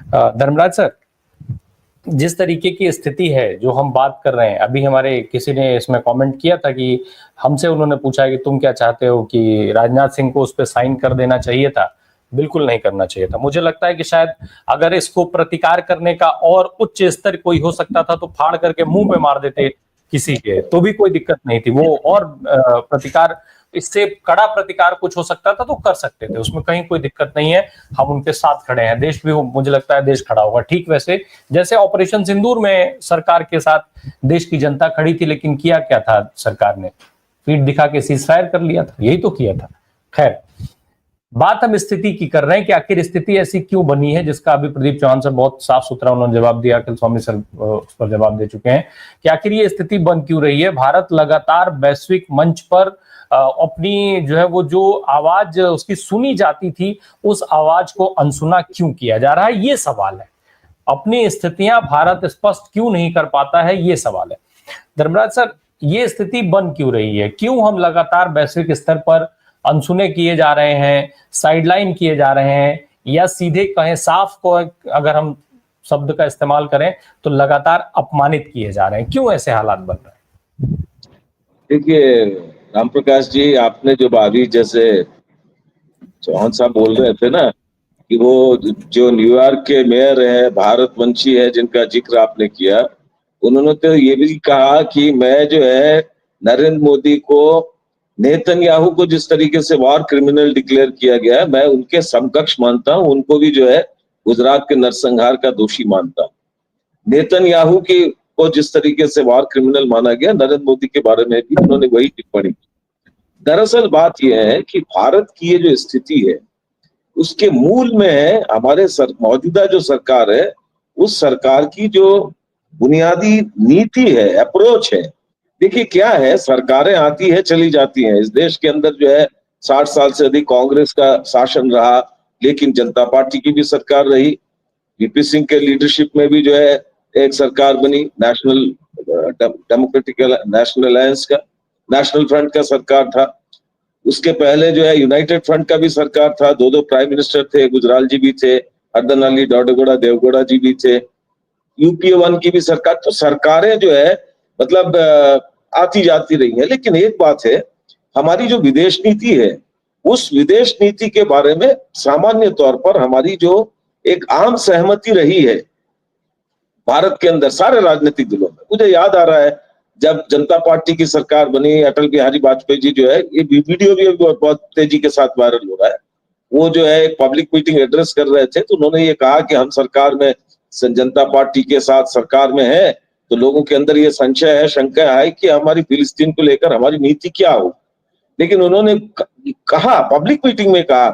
Dharmaraj sir, जिस तरीके की स्थिति है जो हम बात कर रहे हैं, अभी हमारे किसी ने इसमें कमेंट किया था कि हमसे उन्होंने पूछा कि तुम क्या चाहते हो कि राजनाथ सिंह को उस पर साइन कर देना चाहिए था। बिल्कुल नहीं करना चाहिए था। मुझे लगता है कि शायद अगर इसको प्रतिकार करने का और उच्च स्तर कोई हो सकता था तो फाड़ करके मुंह पे मार देते किसी के, तो भी कोई दिक्कत नहीं थी। वो और प्रतिकार, इससे कड़ा प्रतिकार कुछ हो सकता था तो कर सकते थे, उसमें कहीं कोई दिक्कत नहीं है। हम उनके साथ खड़े हैं, देश भी, मुझे लगता है देश खड़ा होगा ठीक वैसे जैसे ऑपरेशन सिंदूर में सरकार के साथ देश की जनता खड़ी थी। लेकिन किया क्या था सरकार ने? पीठ दिखा के सीज फायर कर लिया था, यही तो किया था। खैर, बात हम स्थिति की कर रहे हैं कि आखिर स्थिति ऐसी क्यों बनी है, जिसका अभी प्रदीप चौहान सर बहुत साफ सुथरा उन्होंने जवाब दिया, अखिल स्वामी सर उस पर जवाब दे चुके हैं कि आखिर ये स्थिति बन क्यों रही है। भारत लगातार वैश्विक मंच पर अपनी जो है वो जो आवाज उसकी सुनी जाती थी, उस आवाज को अनसुना क्यों किया जा रहा है, ये सवाल है। अपनी स्थितियां भारत स्पष्ट क्यों नहीं कर पाता है, ये सवाल है। धर्मराज सर, ये स्थिति बन क्यों रही है? क्यों हम लगातार वैश्विक स्तर पर अनसुने किए जा रहे हैं, साइडलाइन किए जा रहे हैं, या सीधे कहें साफ को अगर हम शब्द का इस्तेमाल करें तो लगातार अपमानित किए जा रहे हैं? क्यों ऐसे हालात बन रहे हैं? देखिए राम प्रकाश जी, आपने जो अभी जैसे चौहान साहब बोल रहे थे ना कि वो जो न्यूयॉर्क के मेयर है, भारतवंशी है, जिनका जिक्र आपने किया, उन्होंने तो ये भी कहा कि मैं जो है नरेंद्र मोदी को, नेतन्याहू को जिस तरीके से वॉर क्रिमिनल डिक्लेयर किया गया, मैं उनके समकक्ष मानता हूं, उनको भी जो है गुजरात के नरसंहार का दोषी मानता हूं। नेतन्याहू की को जिस तरीके से वॉर क्रिमिनल माना गया, नरेंद्र मोदी के बारे में भी उन्होंने वही टिप्पणी की। दरअसल बात यह है कि भारत की ये जो स्थिति है उसके मूल में है हमारे मौजूदा जो सरकार है, उस सरकार की जो बुनियादी नीति है, अप्रोच है। देखिए क्या है, सरकारें आती है चली जाती हैं। इस देश के अंदर जो है 60 साल से अधिक कांग्रेस का शासन रहा, लेकिन जनता पार्टी की भी सरकार रही। वीपी सिंह के लीडरशिप में भी जो है एक सरकार बनी, नेशनल डेमोक्रेटिक नेशनल अलायंस का, नेशनल फ्रंट का सरकार था। उसके पहले जो है यूनाइटेड फ्रंट का भी सरकार था, दो प्राइम मिनिस्टर थे, गुजराल जी भी थे, अर्दनाली डोडेगोड़ा देवगौड़ा जी भी थे, यूपीए 1 की भी सरकार। तो सरकारें जो है मतलब आती जाती रही है। लेकिन एक बात है, हमारी जो विदेश नीति है, उस विदेश नीति के बारे में सामान्य तौर पर हमारी जो एक आम सहमति रही है भारत के अंदर सारे राजनीतिक दलों में। मुझे याद आ रहा है जब जनता पार्टी की सरकार बनी, अटल बिहारी वाजपेयी जी जो है, ये वीडियो भी बहुत तेजी के साथ वायरल हो रहा है, वो जो है एक पब्लिक मीटिंग एड्रेस कर रहे थे, तो उन्होंने ये कहा कि हम सरकार में, जनता पार्टी के साथ सरकार में है, तो लोगों के अंदर ये संशय है, शंका है कि हमारी फिलिस्तीन को लेकर हमारी नीति क्या हो। लेकिन उन्होंने कहा, पब्लिक मीटिंग में कहा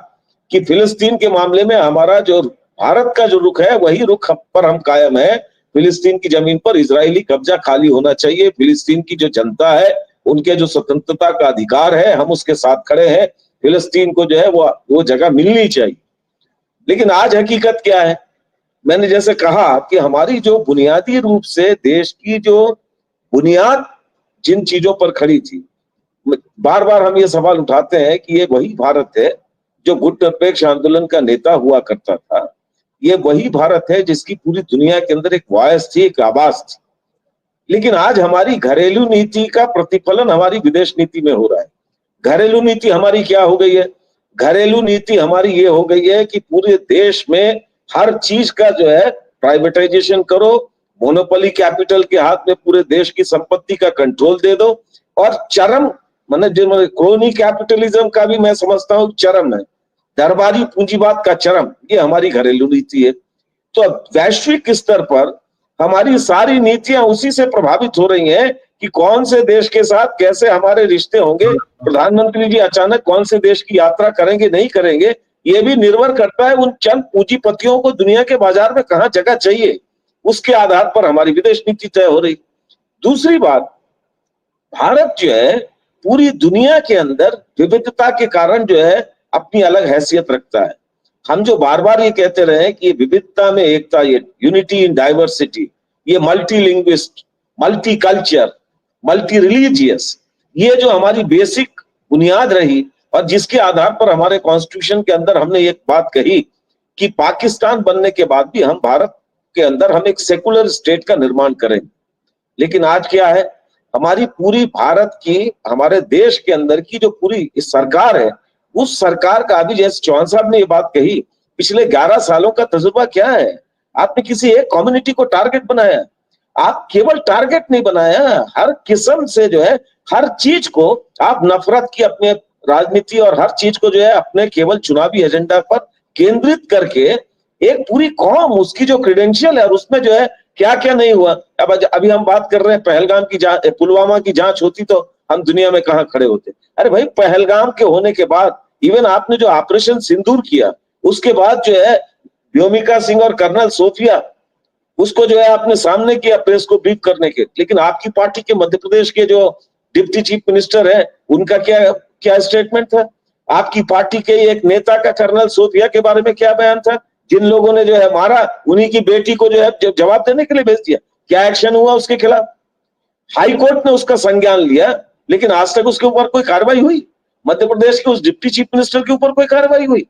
कि फिलिस्तीन के मामले में हमारा जो भारत का जो रुख है वही रुख पर हम कायम है। फिलिस्तीन की जमीन पर इजरायली कब्जा खाली होना चाहिए। फिलिस्तीन की जो जनता है, उनके जो स्वतंत्रता का अधिकार है, हम उसके साथ खड़े हैं। फिलिस्तीन को जो है वो जगह मिलनी चाहिए। लेकिन आज हकीकत क्या है? मैंने जैसे कहा कि हमारी जो बुनियादी रूप से देश की जो बुनियाद जिन चीजों पर खड़ी थी, बार बार हम ये सवाल उठाते हैं कि ये वही भारत है जो गुटनिरपेक्ष आंदोलन का नेता हुआ करता था। ये वही भारत है जिसकी पूरी दुनिया के अंदर एक वॉइस थी, एक आवाज थी। लेकिन आज हमारी घरेलू नीति का प्रतिफलन हमारी विदेश नीति में हो रहा है। घरेलू नीति हमारी क्या हो गई है? घरेलू नीति हमारी ये हो गई है कि पूरे देश में हर चीज का जो है प्राइवेटाइजेशन करो, मोनोपोली कैपिटल के हाथ में पूरे देश की संपत्ति का कंट्रोल दे दो, और चरम जो क्रोनी कैपिटलिज्म का भी मैं समझता हूँ चरम है, दरबारी पूंजीवाद का चरम, ये हमारी घरेलू नीति है। तो वैश्विक स्तर पर हमारी सारी नीतियां उसी से प्रभावित हो रही हैं कि कौन से देश के साथ कैसे हमारे रिश्ते होंगे। प्रधानमंत्री जी अचानक कौन से देश की यात्रा करेंगे, नहीं करेंगे, ये भी निर्भर करता है उन चंद पूंजीपतियों को दुनिया के बाजार में कहां जगह चाहिए, उसके आधार पर हमारी विदेश नीति तय हो रही। दूसरी बात, भारत जो है पूरी दुनिया के अंदर विविधता के कारण जो है अपनी अलग हैसियत रखता है। हम जो बार बार ये कहते रहे कि विविधता में एकता, ये यूनिटी इन डाइवर्सिटी, ये multi linguist, multi culture, multi religious, ये जो हमारी बेसिक बुनियाद रही और जिसके आधार पर हमारे कॉन्स्टिट्यूशन के अंदर हमने एक बात कही कि पाकिस्तान बनने के बाद भी हम भारत के अंदर हम एक सेकुलर स्टेट का निर्माण करें। लेकिन आज क्या है, हमारी पूरी भारत की, हमारे देश के अंदर की जो पूरी सरकार है, उस सरकार का अभी जैसे चौहान साहब ने ये बात कही, पिछले 11 सालों का तजुर्बा क्या है? आपने किसी एक कम्युनिटी को टारगेट बनाया? आप केवल टारगेट नहीं बनाया, हर किस्म से जो है हर चीज को आप नफरत की अपने राजनीति और हर चीज को जो है अपने केवल चुनावी एजेंडा पर केंद्रित करके एक पूरी कौम, उसकी जो क्रेडेंशियल है और उसमें जो है क्या क्या नहीं हुआ। अब अभी हम बात कर रहे हैं पहलगाम की जांच, पुलवामा की जांच होती तो हम दुनिया में कहां खड़े होते। अरे भाई, पहलगाम के होने के बाद इवन आपने जो ऑपरेशन सिंदूर किया, उसके बाद जो है व्योमिका सिंह और कर्नल सोफिया, उसको जो है आपने सामने किया प्रेस को ब्रीफ करने के। लेकिन आपकी पार्टी के मध्य प्रदेश के जो डिप्टी चीफ मिनिस्टर है, उनका क्या क्या स्टेटमेंट था? आपकी पार्टी के एक नेता का कर्नल सोफिया के बारे में क्या बयान था? जिन लोगों ने जो है मारा, उन्हीं की बेटी को जो है जवाब देने के लिए भेज दिया। क्या एक्शन हुआ उसके खिलाफ? हाई कोर्ट ने उसका संज्ञान लिया, लेकिन आज तक उसके ऊपर कोई कार्रवाई हुई? मध्य प्रदेश के उस डिप्टी चीफ मिनिस्टर के ऊपर कोई कार्रवाई हुई?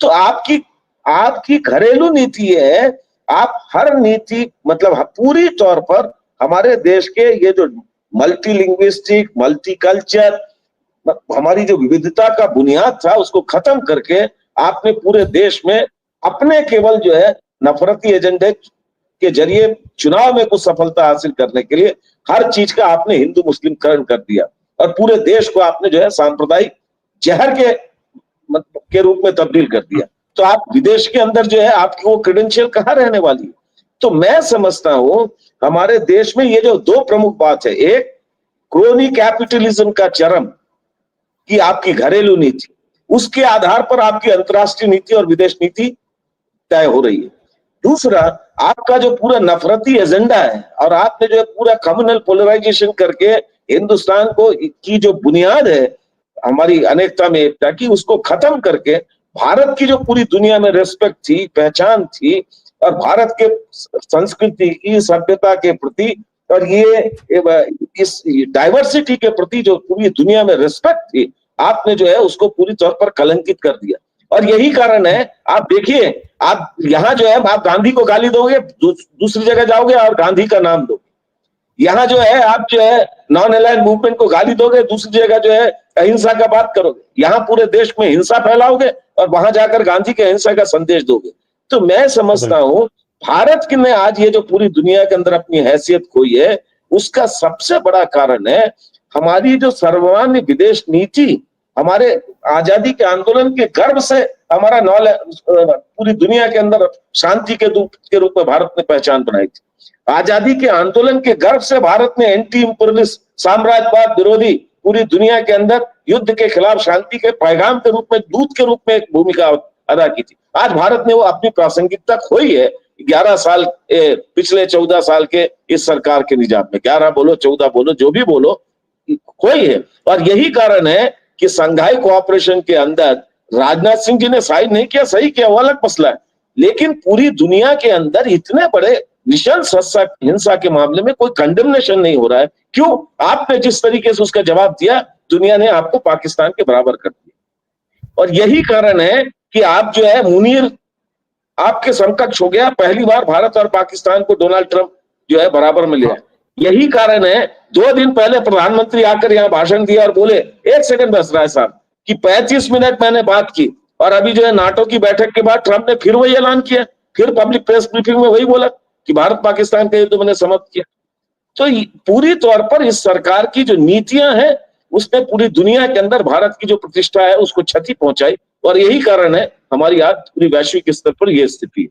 तो आपकी घरेलू नीति है, आप हर नीति मतलब पूरी तौर पर हमारे देश के ये जो मल्टीलिंग्विस्टिक, मल्टीकल्चर, हमारी जो विविधता का बुनियाद था, उसको खत्म करके आपने पूरे देश में अपने केवल जो है नफरती एजेंडे के जरिए चुनाव में कुछ सफलता हासिल करने के लिए हर चीज का आपने हिंदू मुस्लिम करण कर दिया और पूरे देश को आपने जो है सांप्रदायिक जहर के रूप में तब्दील कर दिया। तो आप विदेश के अंदर जो है आपकी वो क्रेडेंशियल कहाँ रहने वाली है? तो मैं समझता हूं हमारे देश में ये जो दो प्रमुख बात है, एक क्रोनी कैपिटलिज्म का चरम कि आपकी घरेलू नीति, उसके आधार पर आपकी अंतर्राष्ट्रीय नीति और विदेश नीति तय हो रही है। दूसरा, आपका जो पूरा नफरती एजेंडा है और आपने जो है पूरा कम्युनल पोलराइजेशन करके हिंदुस्तान को की जो बुनियाद है हमारी अनेकता में एकता की, उसको खत्म करके भारत की जो पूरी दुनिया में रेस्पेक्ट थी, पहचान थी और भारत के संस्कृति की, सभ्यता के प्रति और ये इस डाइवर्सिटी के प्रति जो पूरी दुनिया में रेस्पेक्ट थी, आपने जो है उसको पूरी तौर पर कलंकित कर दिया। और यही कारण है, आप देखिए, आप यहां जो है आप गांधी को गाली दोगे, दूसरी जगह जाओगे और गांधी का नाम दोगे। यहाँ जो है आप जो है नॉन अलाइंड मूवमेंट को गाली दोगे, दूसरी जगह जो है अहिंसा का बात करोगे। यहाँ पूरे देश में हिंसा फैलाओगे और वहां जाकर गांधी के अहिंसा का संदेश दोगे। तो मैं समझता हूं भारत ने आज ये जो पूरी दुनिया के अंदर अपनी हैसियत खोई है, उसका सबसे बड़ा कारण है हमारी जो सर्वमान्य विदेश नीति। हमारे आजादी के आंदोलन के गर्व से हमारा पूरी दुनिया के अंदर शांति के रूप में भारत ने पहचान बनाई थी। आजादी के आंदोलन के गर्व से भारत ने एंटी इंपीरियलिस्ट, साम्राज्यवाद विरोधी पूरी दुनिया के अंदर युद्ध के खिलाफ शांति के पैगाम के रूप में, दूत के रूप में एक भूमिका अदा की थी। आज भारत ने वो अपनी प्रासंगिकता खोई है 11 साल, पिछले 14 साल के इस सरकार के निजाम में। 11 बोलो 14 बोलो, जो भी बोलो, खोई है। और यही कारण है कि संघाई कोऑपरेशन के अंदर राजनाथ सिंह जी ने साइन नहीं किया, सही किया, वो अलग मसला है, लेकिन पूरी दुनिया के अंदर इतने बड़े निशंस हिंसा के मामले में कोई कंडेमनेशन नहीं हो रहा है। क्यों? आपने जिस तरीके से उसका जवाब दिया, दुनिया ने आपको पाकिस्तान के बराबर कर दिया। और यही कारण है कि आप जो है मुनीर आपके समकक्ष हो गया। पहली बार भारत और पाकिस्तान को डोनाल्ड ट्रंप जो है बराबर में लिया। यही कारण है 2 दिन पहले प्रधानमंत्री आकर यहाँ भाषण दिया और बोले, 1 सेकंड बस राय साहब, कि 35 मिनट मैंने बात की और अभी जो है नाटो की बैठक के बाद ट्रंप ने फिर वही ऐलान किया, फिर पब्लिक प्रेस ब्रीफिंग में वही बोला कि भारत पाकिस्तान का युद्ध मैंने समाप्त किया। तो पूरी तौर पर इस सरकार की जो नीतियां हैं, उसने पूरी दुनिया के अंदर भारत की जो प्रतिष्ठा है उसको क्षति पहुंचाई और यही कारण है हमारी आज पूरी वैश्विक स्तर पर यह स्थिति है।